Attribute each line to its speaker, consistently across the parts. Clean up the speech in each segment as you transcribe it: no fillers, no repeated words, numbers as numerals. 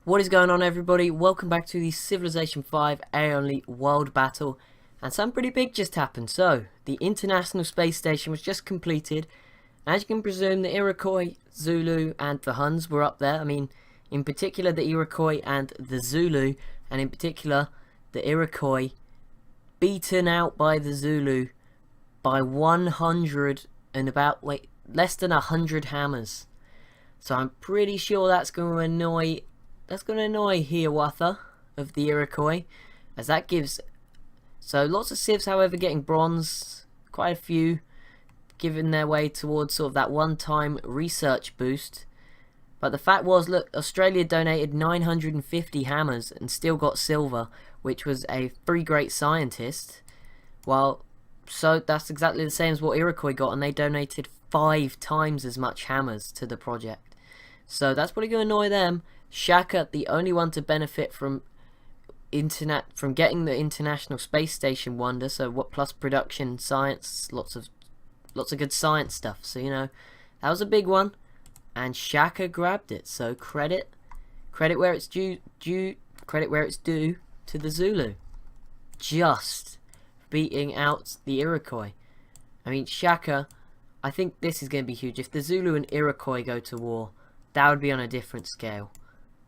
Speaker 1: What is going on, everybody? Welcome back to the Civilization V AI only world battle, and something pretty big just happened. So the International Space Station was just completed. As you can presume, the Iroquois, Zulu and the Huns were up there. I mean, in particular the Iroquois and the Zulu, and in particular the Iroquois beaten out by the Zulu by 100 and about less than 100 hammers. So I'm pretty sure that's going to annoy Hiawatha of the Iroquois, as that gives lots of civs, however, getting bronze, quite a few giving their way towards sort of that one-time research boost. But the fact was, look, Australia donated 950 hammers and still got silver, which was a free great scientist. So that's exactly the same as what Iroquois got, and they donated 5 times as much hammers to the project. So that's probably going to annoy them. Shaka, the only one to benefit from getting the International Space Station wonder, so what plus production, science, lots of good science stuff. So that was a big one, and Shaka grabbed it. So credit where it's due to the Zulu, just beating out the Iroquois. I mean, Shaka, I think this is going to be huge. If the Zulu and Iroquois go to war, that would be on a different scale.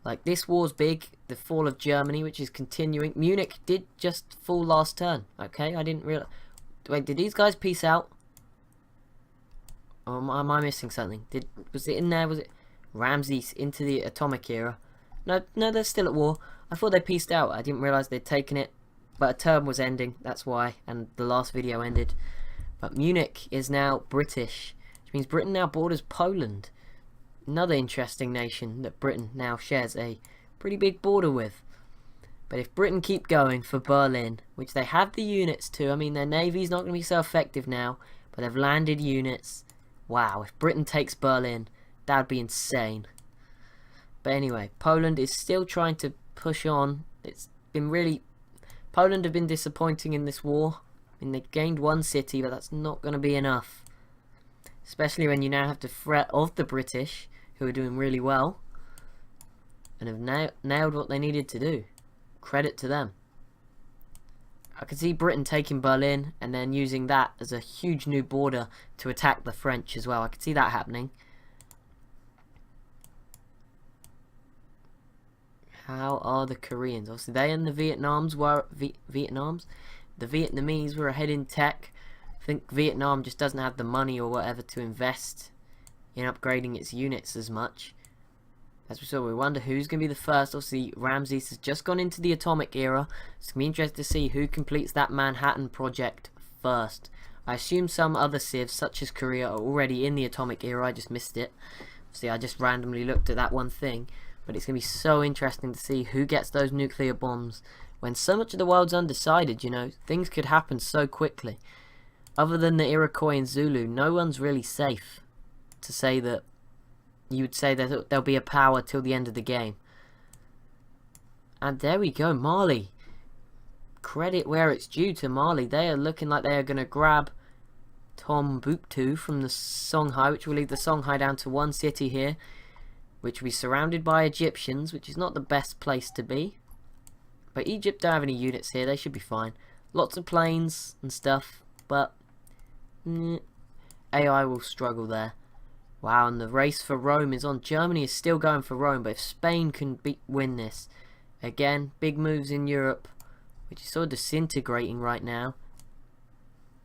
Speaker 1: Like, this war's big. The fall of Germany, which is continuing. Munich did just fall last turn. Okay, I didn't realize. Wait, did these guys peace out? Or am I missing something? Was it in there? Was it Ramses into the atomic era? No, they're still at war. I thought they peaced out. I didn't realize they'd taken it. But a term was ending. That's why. And the last video ended. But Munich is now British, which means Britain now borders Poland. Another interesting nation that Britain now shares a pretty big border with. But if Britain keep going for Berlin, which they have the units to, I mean, their navy's not going to be so effective now, but they've landed units. Wow, if Britain takes Berlin, that would be insane. But anyway, Poland is still trying to push on. Poland have been disappointing in this war. I mean, they gained one city, but that's not going to be enough. Especially when you now have to threat of the British, who are doing really well, and have nailed what they needed to do. Credit to them. I could see Britain taking Berlin and then using that as a huge new border to attack the French as well. I could see that happening. How are the Koreans? Obviously, they and the Vietnamese were ahead in tech. I think Vietnam just doesn't have the money or whatever to invest in upgrading its units as much. As we saw, we wonder who's going to be the first. Obviously, Ramses has just gone into the atomic era. It's going to be interesting to see who completes that Manhattan project first. I assume some other civs, such as Korea, are already in the atomic era. I just missed it. See, I just randomly looked at that one thing. But it's going to be so interesting to see who gets those nuclear bombs. When so much of the world's undecided, things could happen so quickly. Other than the Iroquois and Zulu, no one's really safe to say that you would say that there'll be a power till the end of the game. And there we go, Mali. Credit where it's due to Mali. They are looking like they are going to grab Tombouctou from the Songhai, which will leave the Songhai down to one city here, which will be surrounded by Egyptians, which is not the best place to be. But Egypt don't have any units here. They should be fine. Lots of planes and stuff, but AI will struggle there. Wow, and the race for Rome is on. Germany is still going for Rome, but if Spain can win this, again, big moves in Europe, which is sort of disintegrating right now.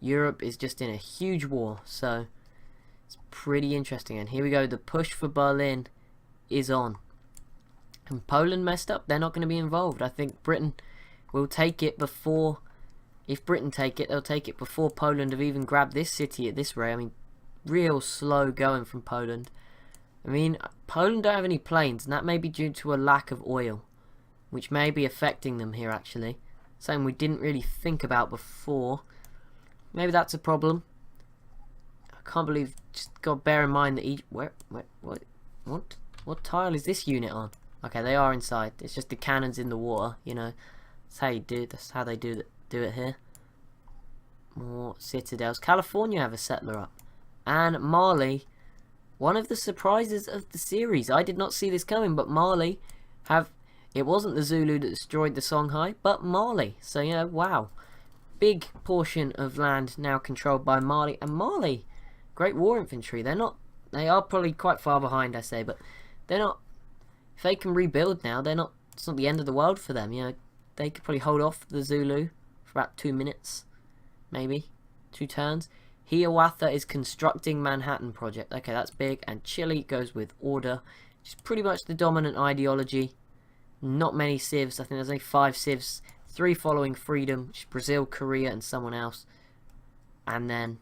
Speaker 1: Europe is just in a huge war, so it's pretty interesting. And here we go, the push for Berlin is on. And Poland messed up. They're not going to be involved. I think Britain will take it before... If Britain take it, they'll take it before Poland have even grabbed this city at this rate. I mean, real slow going from Poland. I mean, Poland don't have any planes, and that may be due to a lack of oil, which may be affecting them here, actually. Something we didn't really think about before. Maybe that's a problem. I can't believe... Just got to bear in mind that what tile is this unit on? Okay, they are inside. It's just the cannons in the water, That's how you do. That's how they do it here. More citadels. California have a settler up. And Mali One of the surprises of the series. I did not see this coming, but Mali have It wasn't the Zulu that destroyed the Songhai, but Mali. So, you know, wow. Big portion of land now controlled by Mali. And Mali, great war infantry. They are probably quite far behind, I say, but they're not, if they can rebuild now, it's not the end of the world for them. You know, they could probably hold off the Zulu for about 2 minutes, maybe 2 turns. Hiawatha is constructing Manhattan Project. Okay, that's big. And Chile goes with order, which is pretty much the dominant ideology. Not many civs. I think there's only 5 civs. 3 following freedom, which is Brazil, Korea, and someone else. And then,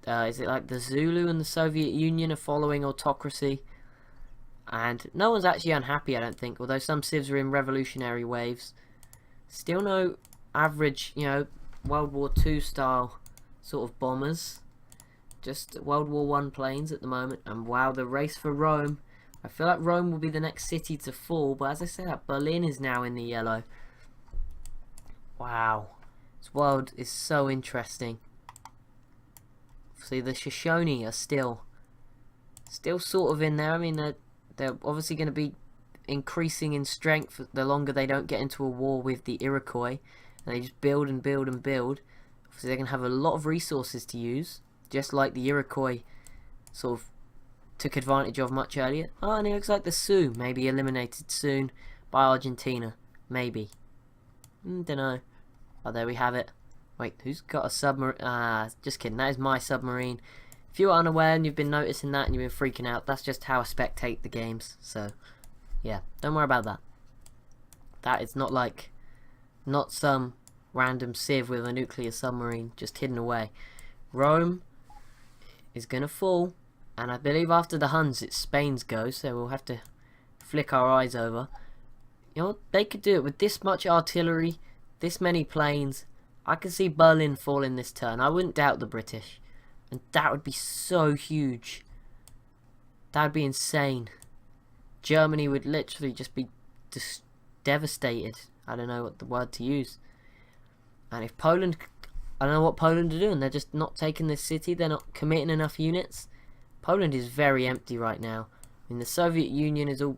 Speaker 1: is it like the Zulu and the Soviet Union are following autocracy? And no one's actually unhappy, I don't think. Although some civs are in revolutionary waves. Still no average, you know, World War II style sort of bombers. Just World War I planes at the moment. And wow, the race for Rome. I feel like Rome will be the next city to fall. But as I said, Berlin is now in the yellow. Wow. This world is so interesting. See, the Shoshone are still sort of in there. I mean, they're obviously going to be increasing in strength the longer they don't get into a war with the Iroquois. And they just build and build and build. Obviously, they're going to have a lot of resources to use. Just like the Iroquois sort of took advantage of much earlier. Oh, and it looks like the Sioux may be eliminated soon by Argentina. Maybe. Don't know. Oh, there we have it. Wait, who's got a submarine? Ah, just kidding. That is my submarine. If you're unaware and you've been noticing that and you've been freaking out, that's just how I spectate the games. So, yeah, don't worry about that. That is not some random Civ with a nuclear submarine just hidden away. Rome is going to fall. And I believe after the Huns, it's Spain's go. So we'll have to flick our eyes over. You know, they could do it with this much artillery, this many planes. I can see Berlin falling this turn. I wouldn't doubt the British. And that would be so huge. That would be insane. Germany would literally just be devastated. I don't know what the word to use. And if Poland, I don't know what Poland are doing. They're just not taking this city. They're not committing enough units. Poland is very empty right now. I mean, the Soviet Union is all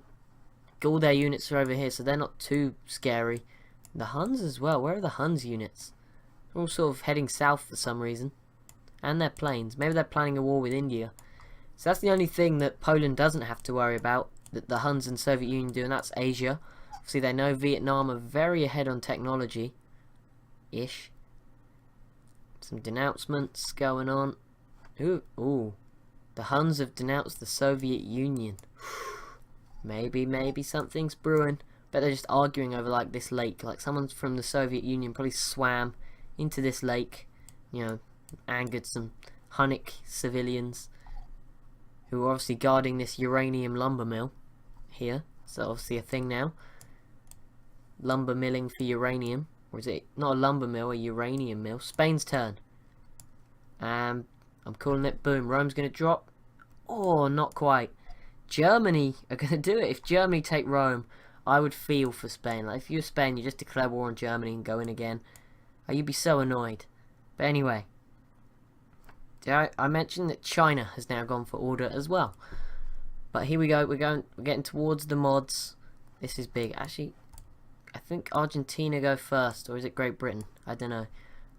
Speaker 1: their units are over here, so they're not too scary. The Huns as well. Where are the Huns units? They're all sort of heading south for some reason. And their planes. Maybe they're planning a war with India. So that's the only thing that Poland doesn't have to worry about, that the Huns and Soviet Union do, and that's Asia. Obviously, they know Vietnam are very ahead on technology-ish. Some denouncements going on. Ooh. The Huns have denounced the Soviet Union. Maybe something's brewing. But they're just arguing over like this lake. Like someone from the Soviet Union probably swam into this lake. You know, angered some Hunnic civilians who are obviously guarding this uranium lumber mill here. So obviously a thing now. Lumber milling for uranium. Or is it not a lumber mill, a uranium mill? Spain's turn. I'm calling it boom. Rome's going to drop. Oh, not quite. Germany are going to do it. If Germany take Rome, I would feel for Spain. Like if you're Spain, you just declare war on Germany and go in again. You'd be so annoyed. But anyway. I mentioned that China has now gone for order as well. But here we go. We're getting towards the mods. This is big. Actually, I think Argentina go first. Or is it Great Britain? I don't know.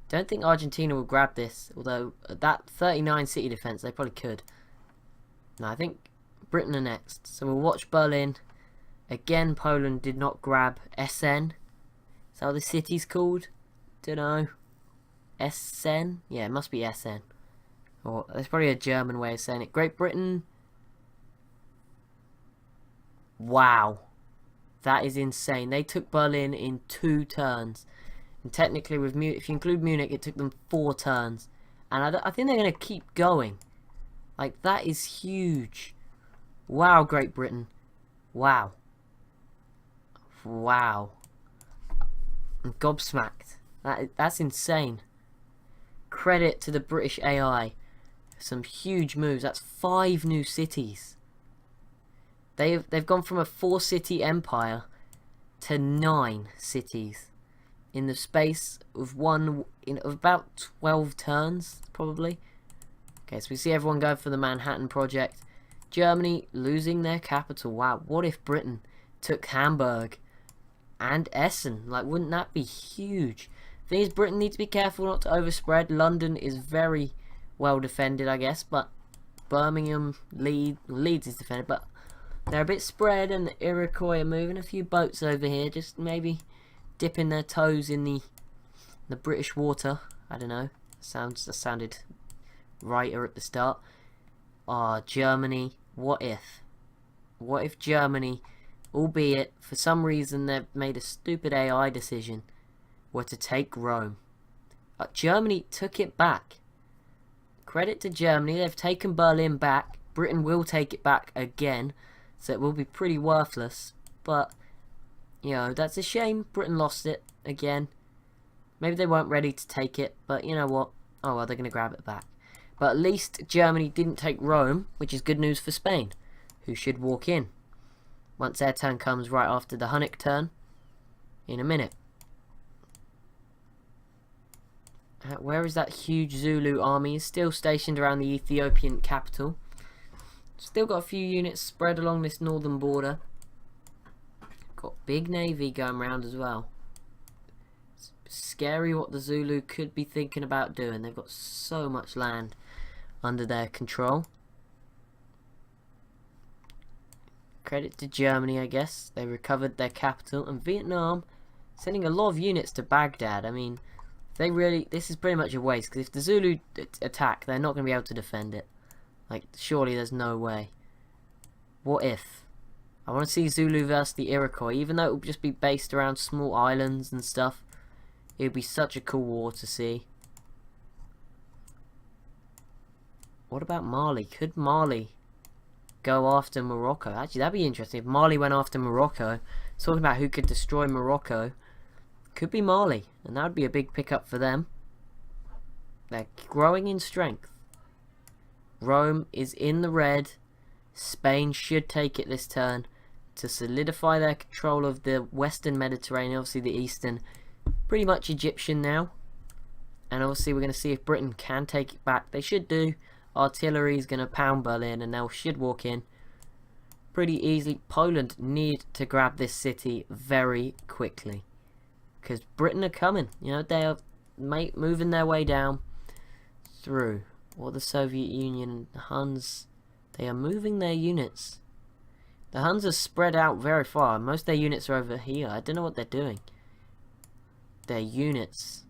Speaker 1: Don't think Argentina will grab this, although at that 39 city defense they probably could. No, I think Britain are next. So we'll watch Berlin. Again, Poland did not grab SN. Is that what the city's called? Don't know. SN? Yeah, it must be SN. Or there's probably a German way of saying it. Great Britain. Wow. That is insane. They took Berlin in 2 turns. And technically, with if you include Munich, it took them 4 turns. And I think they're going to keep going. Like, that is huge. Wow, Great Britain. Wow. Wow. I'm gobsmacked. That's insane. Credit to the British AI. Some huge moves. That's 5 new cities. They've gone from a 4-city empire to 9 cities. In the space of about 12 turns, probably. Okay, so we see everyone going for the Manhattan Project. Germany losing their capital. Wow, what if Britain took Hamburg and Essen. Like, wouldn't that be huge? Thing is, Britain needs to be careful not to overspread. London is very well defended, I guess, but Birmingham, Leeds is defended, but they're a bit spread, and the Iroquois are moving a few boats over here, just maybe dipping their toes in the British water. I don't know. That sounded righter at the start. Ah, Germany. What if? What if Germany, albeit for some reason they've made a stupid AI decision, were to take Rome? Germany took it back. Credit to Germany, they've taken Berlin back. Britain will take it back again, so it will be pretty worthless. But, you know, that's a shame. Britain lost it again. Maybe they weren't ready to take it, but you know what? Oh well, they're going to grab it back. But at least Germany didn't take Rome, which is good news for Spain, who should walk in once their turn comes right after the Hunnic turn in a minute. Where is that huge Zulu army? It's still stationed around the Ethiopian capital. Still got a few units spread along this northern border. Got big navy going around as well. It's scary what the Zulu could be thinking about doing. They've got so much land under their control. Credit to Germany, I guess. They recovered their capital. And Vietnam sending a lot of units to Baghdad. I mean, they really, this is pretty much a waste, because if the Zulu attack, they're not going to be able to defend it. Like, surely there's no way. What if? I want to see Zulu versus the Iroquois, even though it would just be based around small islands and stuff. It would be such a cool war to see. What about Mali? Could Mali go after Morocco? Actually, that'd be interesting. If Mali went after Morocco, talking about who could destroy Morocco, could be Mali, and that would be a big pickup for them. They're growing in strength. Rome is in the red. Spain should take it this turn to solidify their control of the western Mediterranean, obviously the eastern, pretty much Egyptian now. And obviously we're going to see if Britain can take it back. They should do. Artillery is going to pound Berlin, and they should walk in pretty easily. Poland need to grab this city very quickly, because Britain are coming. You know, they are moving their way down through. Or the Soviet Union, the Huns, they are moving their units. The Huns are spread out very far. Most of their units are over here. I don't know what they're doing. Their units.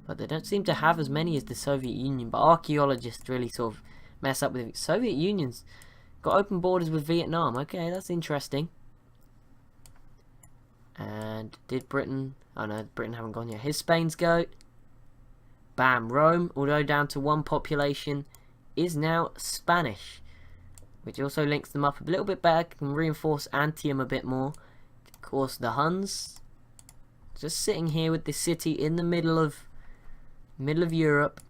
Speaker 1: But they don't seem to have as many as the Soviet Union. But archaeologists really sort of mess up with it. Soviet Union's got open borders with Vietnam. Okay, that's interesting. And did Britain... Oh no, Britain haven't gone yet. Here's Spain's go. Bam, Rome, although down to one population, is now Spanish, which also links them up a little bit better, can reinforce Antium a bit more. Of course, the Huns, just sitting here with the city in the middle of Europe,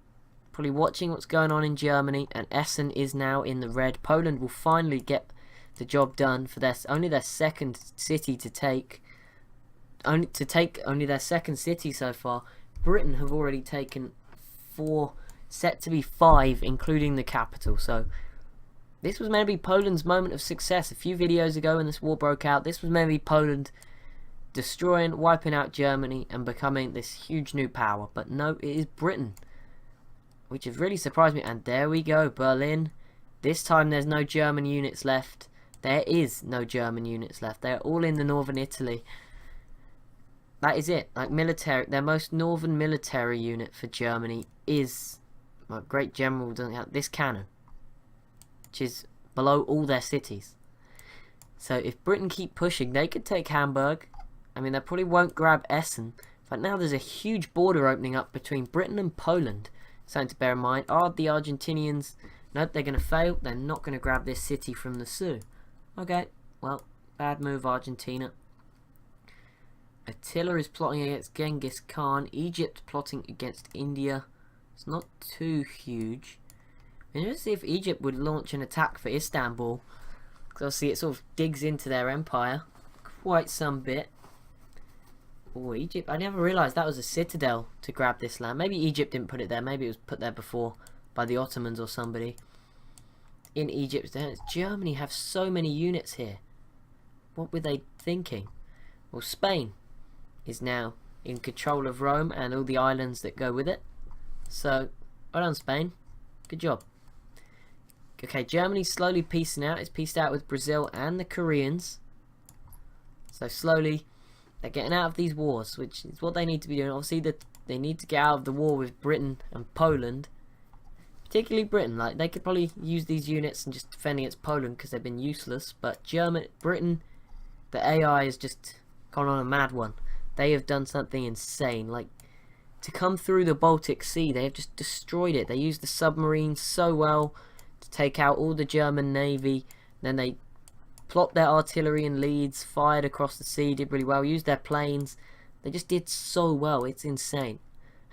Speaker 1: probably watching what's going on in Germany, and Essen is now in the red. Poland will finally get the job done for only their second city to take. Only their second city so far. Britain have already taken 4, set to be 5, including the capital. So this was meant to be Poland's moment of success. A few videos ago when this war broke out, this was meant to be Poland destroying, wiping out Germany and becoming this huge new power. But no, it is Britain, which has really surprised me. And there we go, Berlin. This time there's no German units left. There is no German units left. They're all in the northern Italy. That is it. Like, military, their most northern military unit for Germany is, my great general doesn't have this cannon, which is below all their cities. So if Britain keep pushing, they could take Hamburg. I mean, they probably won't grab Essen. But now there's a huge border opening up between Britain and Poland. Something to bear in mind. Are the Argentinians... Nope, they're going to fail. They're not going to grab this city from the Sioux. Okay, well, bad move, Argentina. Attila is plotting against Genghis Khan. Egypt plotting against India. It's not too huge. Let's see if Egypt would launch an attack for Istanbul. Because obviously it sort of digs into their empire quite some bit. Oh, Egypt. I never realised that was a citadel to grab this land. Maybe Egypt didn't put it there. Maybe it was put there before by the Ottomans or somebody. In Egypt, Germany have so many units here. What were they thinking? Well, Spain is now in control of Rome and all the islands that go with it. So, well done, Spain. Good job. Okay, Germany's slowly piecing out. It's pieced out with Brazil and the Koreans. So slowly, they're getting out of these wars, which is what they need to be doing. Obviously, they need to get out of the war with Britain and Poland. Particularly Britain. Like, they could probably use these units and just defend against Poland because they've been useless. But Britain, the AI has just gone on a mad one. They have done something insane. Like, to come through the Baltic Sea, they have just destroyed it. They used the submarines so well to take out all the German navy. Then they plopped their artillery in Leeds, fired across the sea, did really well, used their planes. They just did so well, it's insane.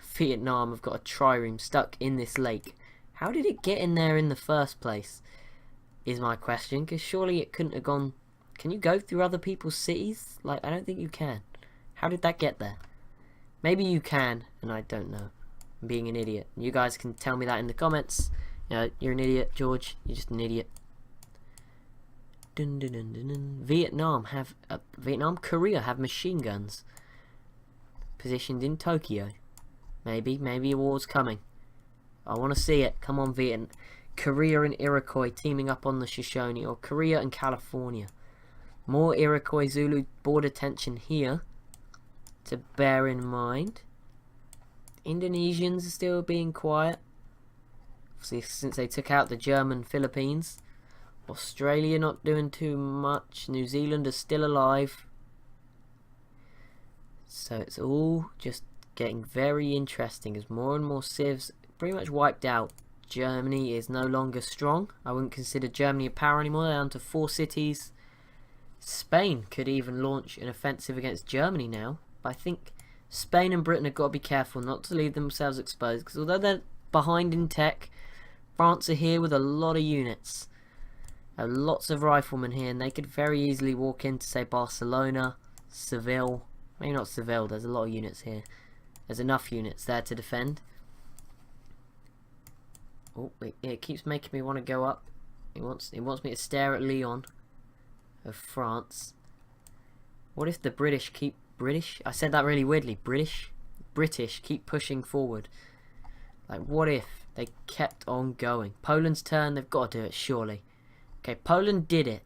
Speaker 1: Vietnam have got a trireme stuck in this lake. How did it get in there in the first place, is my question, because surely it couldn't have gone... Can you go through other people's cities? Like, I don't think you can. How did that get there? Maybe you can, and I don't know. I'm being an idiot. You guys can tell me that in the comments. You know, you're an idiot, George. You're just an idiot. Dun, dun, dun, dun, dun. Vietnam, Korea have machine guns positioned in Tokyo. Maybe a war's coming. I want to see it. Come on, Vietnam. Korea and Iroquois teaming up on the Shoshone, or Korea and California. More Iroquois Zulu border tension here to bear in mind. Indonesians are still being quiet. Since they took out the German Philippines. Australia not doing too much. New Zealand is still alive. So it's all just getting very interesting as more and more civs pretty much wiped out. Germany is no longer strong. I wouldn't consider Germany a power anymore. They're down to 4 cities. Spain could even launch an offensive against Germany now. But I think Spain and Britain have got to be careful not to leave themselves exposed. Because although they're behind in tech, France are here with a lot of units. Lots of riflemen here, and they could very easily walk into, say, Barcelona, Seville. Maybe not Seville, there's a lot of units here. There's enough units there to defend. Oh, it keeps making me want to go up. It wants me to stare at Lyon of France. What if the British keep... I said that really weirdly. British keep pushing forward. Like, what if they kept on going? Poland's turn, they've got to do it, surely. Okay, Poland did it,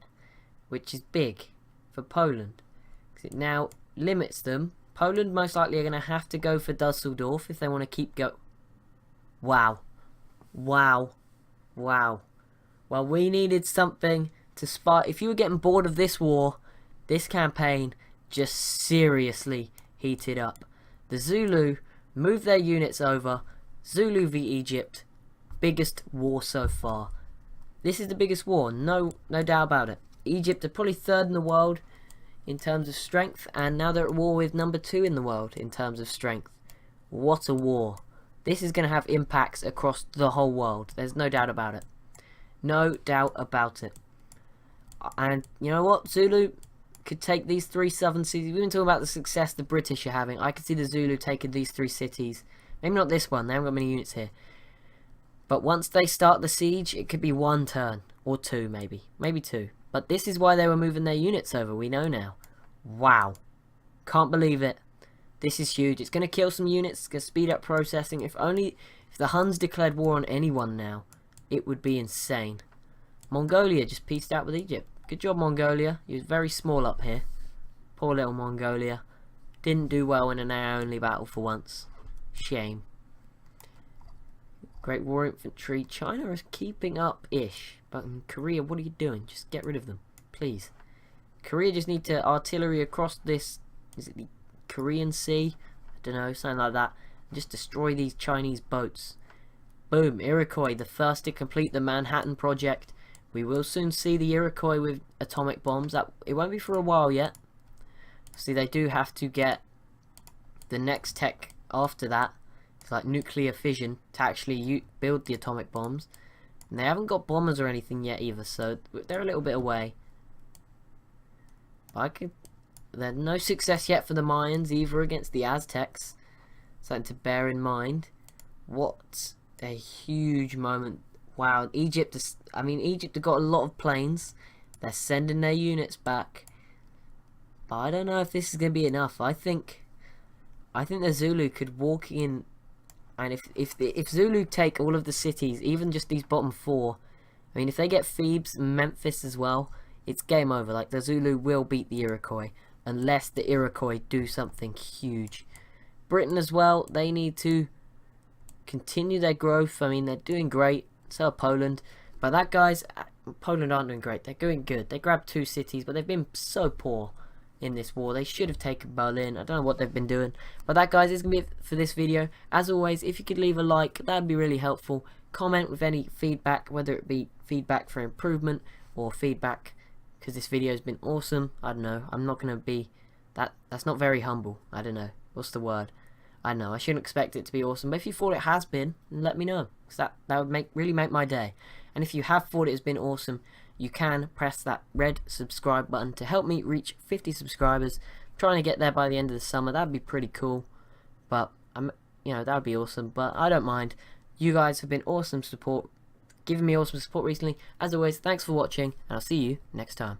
Speaker 1: which is big for Poland, because it now limits them. Poland most likely are going to have to go for Dusseldorf if they want to keep going. Wow. Well, we needed something to spark. If you were getting bored of this war, this campaign just seriously heated up. The Zulu moved their units over. Zulu v Egypt, biggest war so far. This is the biggest war, no doubt about it. Egypt are probably 3rd in the world in terms of strength, and now they're at war with number 2 in the world in terms of strength. What a war. This is going to have impacts across the whole world. There's no doubt about it. No doubt about it. And you know what? Zulu could take these 3 southern cities. We've been talking about the success the British are having. I could see the Zulu taking these 3 cities. Maybe not this one. They haven't got many units here. But once they start the siege, it could be 1 turn. Or 2, maybe. Maybe 2. But this is why they were moving their units over. We know now. Wow. Can't believe it. This is huge. It's going to kill some units. It's going to speed up processing. If the Huns declared war on anyone now, it would be insane. Mongolia just pieced out with Egypt. Good job, Mongolia. You was very small up here. Poor little Mongolia. Didn't do well in an air-only battle for once. Shame. Great War Infantry. China is keeping up-ish. But in Korea, what are you doing? Just get rid of them. Please. Korea just need to artillery across this... Is it the Korean Sea? I don't know, something like that. Just destroy these Chinese boats. Boom. Iroquois, the first to complete the Manhattan Project. We will soon see the Iroquois with atomic bombs. It won't be for a while yet. See, they do have to get the next tech after that. It's like nuclear fission to actually build the atomic bombs. And they haven't got bombers or anything yet either, so they're a little bit away. There's no success yet for the Mayans either against the Aztecs. Something to bear in mind. What a huge moment. Wow, Egypt have got a lot of planes. They're sending their units back. I don't know if this is going to be enough. I think the Zulu could walk in, and if Zulu take all of the cities, even just these bottom 4, I mean, if they get Thebes and Memphis as well, it's game over. Like, the Zulu will beat the Iroquois, unless the Iroquois do something huge. Britain as well, they need to continue their growth. I mean, they're doing great. So are Poland. But that, guys, Poland aren't doing great. They're doing good. They grabbed 2 cities, but they've been so poor in this war. They should have taken Berlin. I don't know what they've been doing. But that, guys, is going to be it for this video. As always, if you could leave a like, that would be really helpful. Comment with any feedback, whether it be feedback for improvement or feedback because this video has been awesome. I don't know. I'm not going to be... That's not very humble. I don't know. What's the word? I don't know. I shouldn't expect it to be awesome. But if you thought it has been, let me know. Because that would really make my day. And if you have thought it has been awesome, you can press that red subscribe button to help me reach 50 subscribers. I'm trying to get there by the end of the summer. That'd be pretty cool. But that would be awesome. But I don't mind. You guys have been awesome support, giving me awesome support recently. As always, thanks for watching, and I'll see you next time.